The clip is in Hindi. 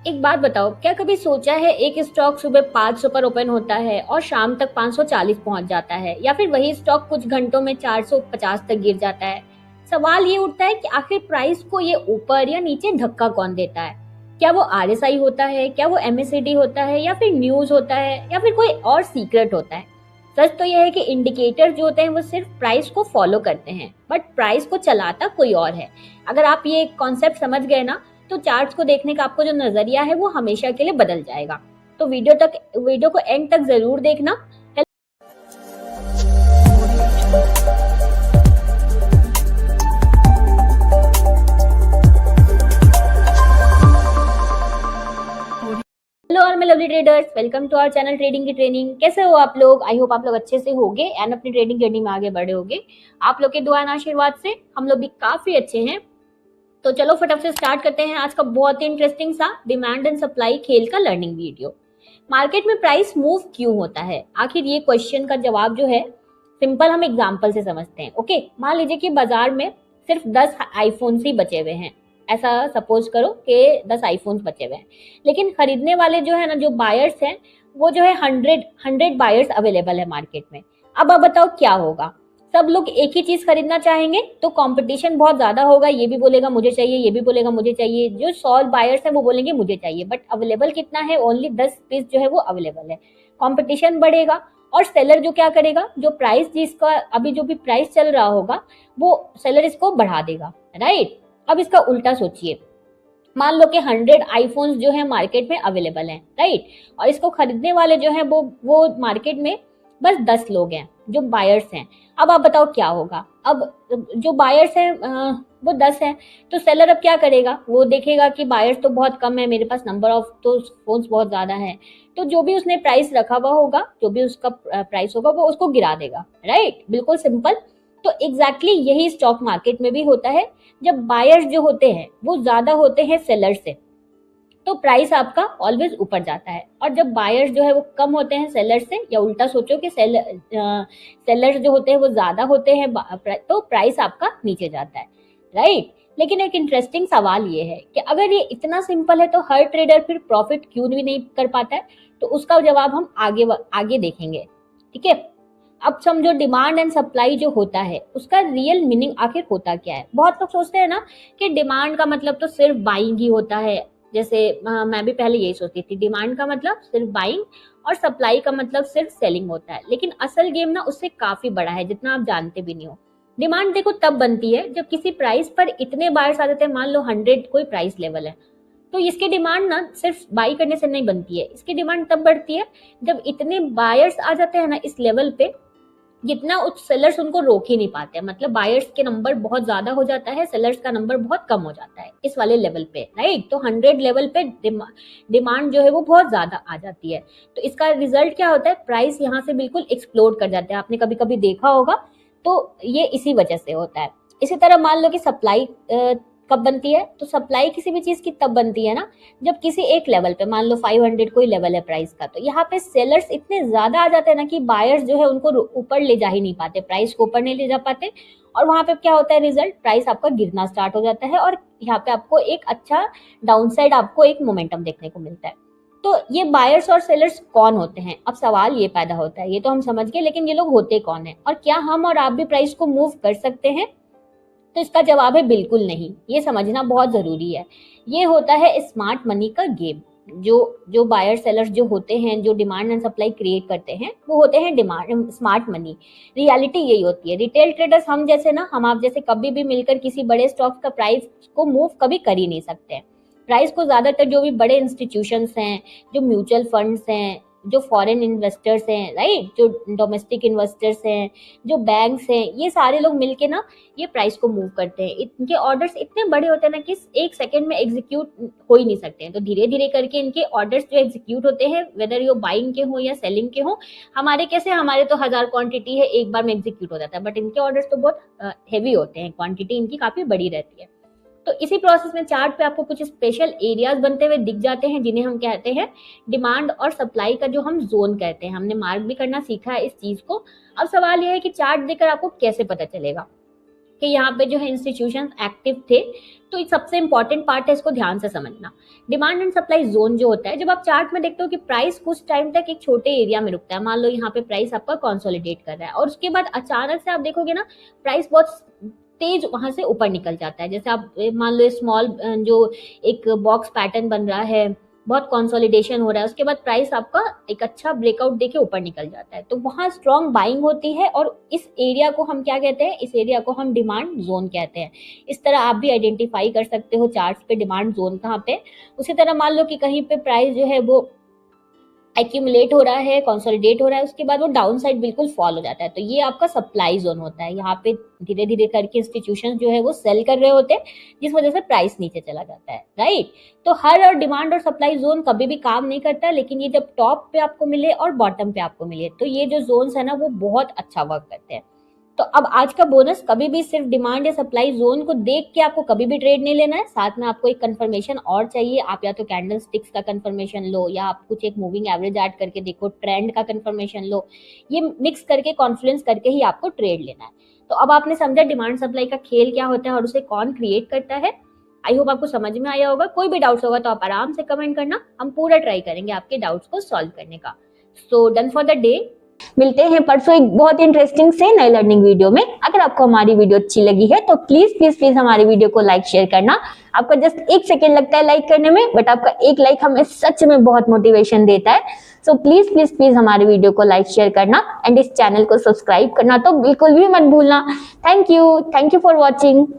एक बात बताओ, क्या कभी सोचा है एक स्टॉक सुबह 500 पर ओपन होता है और शाम तक 540 पहुंच जाता है, या फिर वही स्टॉक कुछ घंटों में 450 तक गिर जाता है। सवाल ये उठता है कि आखिर प्राइस को ये ऊपर या नीचे धक्का कौन देता है। क्या वो आरएसआई होता है, क्या वो एमएससीडी होता है, या फिर न्यूज होता है, या फिर कोई और सीक्रेट होता है। सच तो यह है कि इंडिकेटर जो होते हैं वो सिर्फ प्राइस को फॉलो करते हैं, बट प्राइस को चलाता कोई और है। अगर आप ये कॉन्सेप्ट समझ गए ना, तो चार्ट्स को देखने का आपको जो नजरिया है वो हमेशा के लिए बदल जाएगा। तो वीडियो को एंड तक जरूर देखना। हेलो और मैं lovely traders, welcome to our channel trading की ट्रेनिंग। कैसे हो आप लोग? आई होप आप लोग अच्छे से होगे एंड अपनी ट्रेडिंग जर्नी में आगे बढ़े होगे। आप लोग के दुआ और आशीर्वाद से हम लोग भी काफी अच्छे हैं। तो चलो फटाफट से स्टार्ट करते हैं आज का बहुत ही इंटरेस्टिंग सा डिमांड एंड सप्लाई खेल का लर्निंग वीडियो। मार्केट में प्राइस मूव क्यों होता है? आखिर ये क्वेश्चन का जवाब जो है सिंपल हम एग्जांपल से समझते हैं। ओके, मान लीजिए कि बाजार में सिर्फ 10 आईफोन्स ही बचे हुए हैं। ऐसा सपोज करो कि 10 आईफोन्स बचे हुए हैं, लेकिन खरीदने वाले जो है ना, जो बायर्स हैं, वो जो है 100 बायर्स अवेलेबल है मार्केट में। अब आप बताओ क्या होगा? सब लोग एक ही चीज खरीदना चाहेंगे तो कंपटीशन बहुत ज्यादा होगा। ये भी बोलेगा मुझे चाहिए, ये भी बोलेगा मुझे चाहिए। जो 100 बायर्स हैं वो बोलेंगे मुझे चाहिए, बट अवेलेबल कितना है? ओनली 10 पीस जो है वो अवेलेबल है। कंपटीशन बढ़ेगा और सेलर जो क्या करेगा, जो प्राइस जिसका अभी जो भी प्राइस चल रहा होगा वो सेलर इसको बढ़ा देगा, राइट। अब इसका उल्टा सोचिए, मान लो कि 100 आईफोन्स जो है मार्केट में अवेलेबल हैं, राइट, और इसको खरीदने वाले जो है वो मार्केट में बस 10 लोग हैं जो बायर्स हैं। अब आप बताओ क्या होगा? अब जो बायर्स हैं वो 10 हैं, तो सेलर अब क्या करेगा? वो देखेगा कि बायर्स तो बहुत कम है, मेरे पास नंबर ऑफ तो फोन्स बहुत ज्यादा है, तो जो भी उसने प्राइस रखा हुआ होगा, जो भी उसका प्राइस होगा वो उसको गिरा देगा, राइट। बिल्कुल सिंपल। तो एग्जैक्टली यही स्टॉक मार्केट में भी होता है। जब बायर्स जो होते हैं वो ज्यादा होते हैं सेलर से, तो प्राइस आपका ऑलवेज ऊपर जाता है, और जब बायर्स जो है वो कम होते हैं सेलर से, या उल्टा सोचो कि सेलर जो होते हैं वो ज्यादा होते हैं, तो प्राइस आपका नीचे जाता है, राइट। लेकिन एक इंटरेस्टिंग सवाल ये है कि अगर ये इतना सिंपल है तो हर ट्रेडर फिर प्रॉफिट क्यों भी नहीं कर पाता है? तो उसका जवाब हम आगे देखेंगे, ठीक है। अब समझो, डिमांड एंड सप्लाई जो होता है उसका रियल मीनिंग आखिर होता क्या है? बहुत लोग सोचते हैं ना कि डिमांड का मतलब तो सिर्फ बाइंग ही होता है। जैसे मैं भी पहले यही सोचती थी, डिमांड का मतलब सिर्फ बाइंग और सप्लाई का मतलब सिर्फ सेलिंग होता है। लेकिन असल गेम ना उससे काफी बड़ा है, जितना आप जानते भी नहीं हो। डिमांड देखो तब बनती है जब किसी प्राइस पर इतने बायर्स आ जाते हैं। मान लो 100 कोई प्राइस लेवल है, तो इसकी डिमांड ना सिर्फ बाई करने से नहीं बनती है। इसकी डिमांड तब बढ़ती है जब इतने बायर्स आ जाते हैं ना इस लेवल पे, जितना उस सेलर्स उनको रोक ही नहीं पाते हैं। मतलब बायर्स के नंबर बहुत ज्यादा हो जाता है, सेलर्स का नंबर बहुत कम हो जाता है इस वाले लेवल पे, राइट। तो 100 लेवल पे डिमांड जो है वो बहुत ज्यादा आ जाती है। तो इसका रिजल्ट क्या होता है? प्राइस यहाँ से बिल्कुल एक्सप्लोड कर जाता है। आपने कभी कभी देखा होगा, तो ये इसी वजह से होता है। इसी तरह मान लो कि सप्लाई कब बनती है? तो सप्लाई किसी भी चीज की तब बनती है ना, जब किसी एक लेवल पे, मान लो 500 कोई लेवल है प्राइस का, तो यहाँ पे सेलर्स इतने ज्यादा आ जाते हैं ना कि बायर्स जो है उनको ऊपर ले जा ही नहीं पाते, प्राइस को ऊपर नहीं ले जा पाते। और वहां पे क्या होता है रिजल्ट? प्राइस आपका गिरना स्टार्ट हो जाता है, और यहाँ पे आपको एक अच्छा डाउनसाइड, आपको एक मोमेंटम देखने को मिलता है। तो ये बायर्स और सेलर्स कौन होते हैं? अब सवाल ये पैदा होता है, ये तो हम समझ गए, लेकिन ये लोग होते कौन है, और क्या हम और आप भी प्राइस को मूव कर सकते हैं? तो इसका जवाब है बिल्कुल नहीं। ये समझना बहुत जरूरी है। ये होता है स्मार्ट मनी का गेम। जो जो बायर सेलर्स जो होते हैं, जो डिमांड एंड सप्लाई क्रिएट करते हैं, वो होते हैं डिमांड स्मार्ट मनी। रियलिटी यही होती है। रिटेल ट्रेडर्स हम जैसे ना, हम आप जैसे कभी भी मिलकर किसी बड़े स्टॉक का प्राइस को मूव कभी कर ही नहीं सकते हैं। प्राइस को ज्यादातर जो भी बड़े इंस्टीट्यूशंस हैं, जो म्यूचुअल फंड्स हैं, जो फॉरेन इन्वेस्टर्स हैं, राइट, जो डोमेस्टिक इन्वेस्टर्स हैं, जो बैंक्स हैं, ये सारे लोग मिलके ना ये प्राइस को मूव करते हैं। इनके ऑर्डर्स इतने बड़े होते हैं ना कि एक सेकंड में एग्जीक्यूट हो ही नहीं सकते हैं। तो धीरे धीरे करके इनके ऑर्डर्स जो एग्जीक्यूट होते हैं, वेदर ये बाइंग के हो या सेलिंग के हो। हमारे कैसे, हमारे तो 1000 क्वांटिटी है, एक बार में एग्जीक्यूट हो जाता है, बट इनके ऑर्डर्स तो बहुत हेवी होते हैं, क्वांटिटी इनकी काफी बड़ी रहती है। तो इसी प्रोसेस में चार्ट पे आपको कुछ स्पेशल एरियाज बनते हुए दिख जाते हैं, जिन्हें हम कहते हैं डिमांड और सप्लाई का जो हम जोन कहते हैं। हमने मार्क भी करना सीखा है इस चीज को। अब सवाल यह है कि चार्ट देखकर आपको कैसे पता चलेगा? कि यहाँ पे जो है इंस्टीट्यूशन एक्टिव थे। तो ये सबसे इंपॉर्टेंट पार्ट है, इसको ध्यान से समझना। डिमांड एंड सप्लाई जोन जो होता है, जब आप चार्ट में देखते हो कि प्राइस कुछ टाइम तक एक छोटे एरिया में रुकता है, मान लो यहाँ पे प्राइस आपका कंसोलिडेट कर रहा है और उसके बाद अचानक से आप देखोगे ना प्राइस बहुत तेज वहां से ऊपर निकल जाता है। जैसे आप मान लो स्मॉल जो एक बॉक्स पैटर्न बन रहा है, बहुत कंसोलिडेशन हो रहा है, उसके बाद प्राइस आपका एक अच्छा ब्रेकआउट देके ऊपर निकल जाता है, तो वहां स्ट्रॉन्ग बाइंग होती है और इस एरिया को हम क्या कहते हैं, इस एरिया को हम डिमांड जोन कहते हैं। इस तरह आप भी आइडेंटिफाई कर सकते हो चार्ट्स पे डिमांड जोन कहाँ पे। उसी तरह मान लो कि कहीं पे प्राइस जो है वो एक्यूमुलेट हो रहा है, कंसोलिडेट हो रहा है, उसके बाद वो डाउन साइड बिल्कुल फॉल हो जाता है, तो ये आपका सप्लाई जोन होता है। यहाँ पे धीरे धीरे करके इंस्टीट्यूशन जो है वो सेल कर रहे होते हैं, जिस वजह से प्राइस नीचे चला जाता है, राइट। तो हर और डिमांड और सप्लाई जोन कभी भी काम नहीं करता है, लेकिन ये जब टॉप पे आपको मिले और बॉटम पे आपको मिले, तो ये जो जोन्स है ना वो बहुत अच्छा वर्क करते हैं। तो अब आज का बोनस, कभी भी सिर्फ डिमांड या सप्लाई जोन को देख के आपको कभी भी ट्रेड नहीं लेना है, साथ में आपको एक कंफर्मेशन और चाहिए। आप या तो कैंडल स्टिक्स का कंफर्मेशन लो, या आप कुछ एक मूविंग एवरेज ऐड करके देखो, ट्रेंड का कंफर्मेशन लो। ये मिक्स करके कॉन्फ्लुएंस करके ही आपको ट्रेड लेना है। तो अब आपने समझा डिमांड सप्लाई का खेल क्या होता है और उसे कौन क्रिएट करता है। आई होप आपको समझ में आया होगा। कोई भी डाउट्स होगा तो आप आराम से कमेंट करना, हम पूरा ट्राई करेंगे आपके डाउट्स को सॉल्व करने का। So done for the day. मिलते हैं परसों एक बहुत इंटरेस्टिंग से नई लर्निंग वीडियो में। अगर आपको हमारी वीडियो अच्छी लगी है तो प्लीज प्लीज प्लीज हमारी वीडियो को लाइक शेयर करना। आपका जस्ट 1 सेकेंड लगता है लाइक करने में, बट आपका एक लाइक हमें सच में बहुत मोटिवेशन देता है। सो प्लीज प्लीज प्लीज हमारी वीडियो को लाइक शेयर करना एंड इस चैनल को सब्सक्राइब करना तो बिल्कुल भी मत भूलना। Thank you for watching.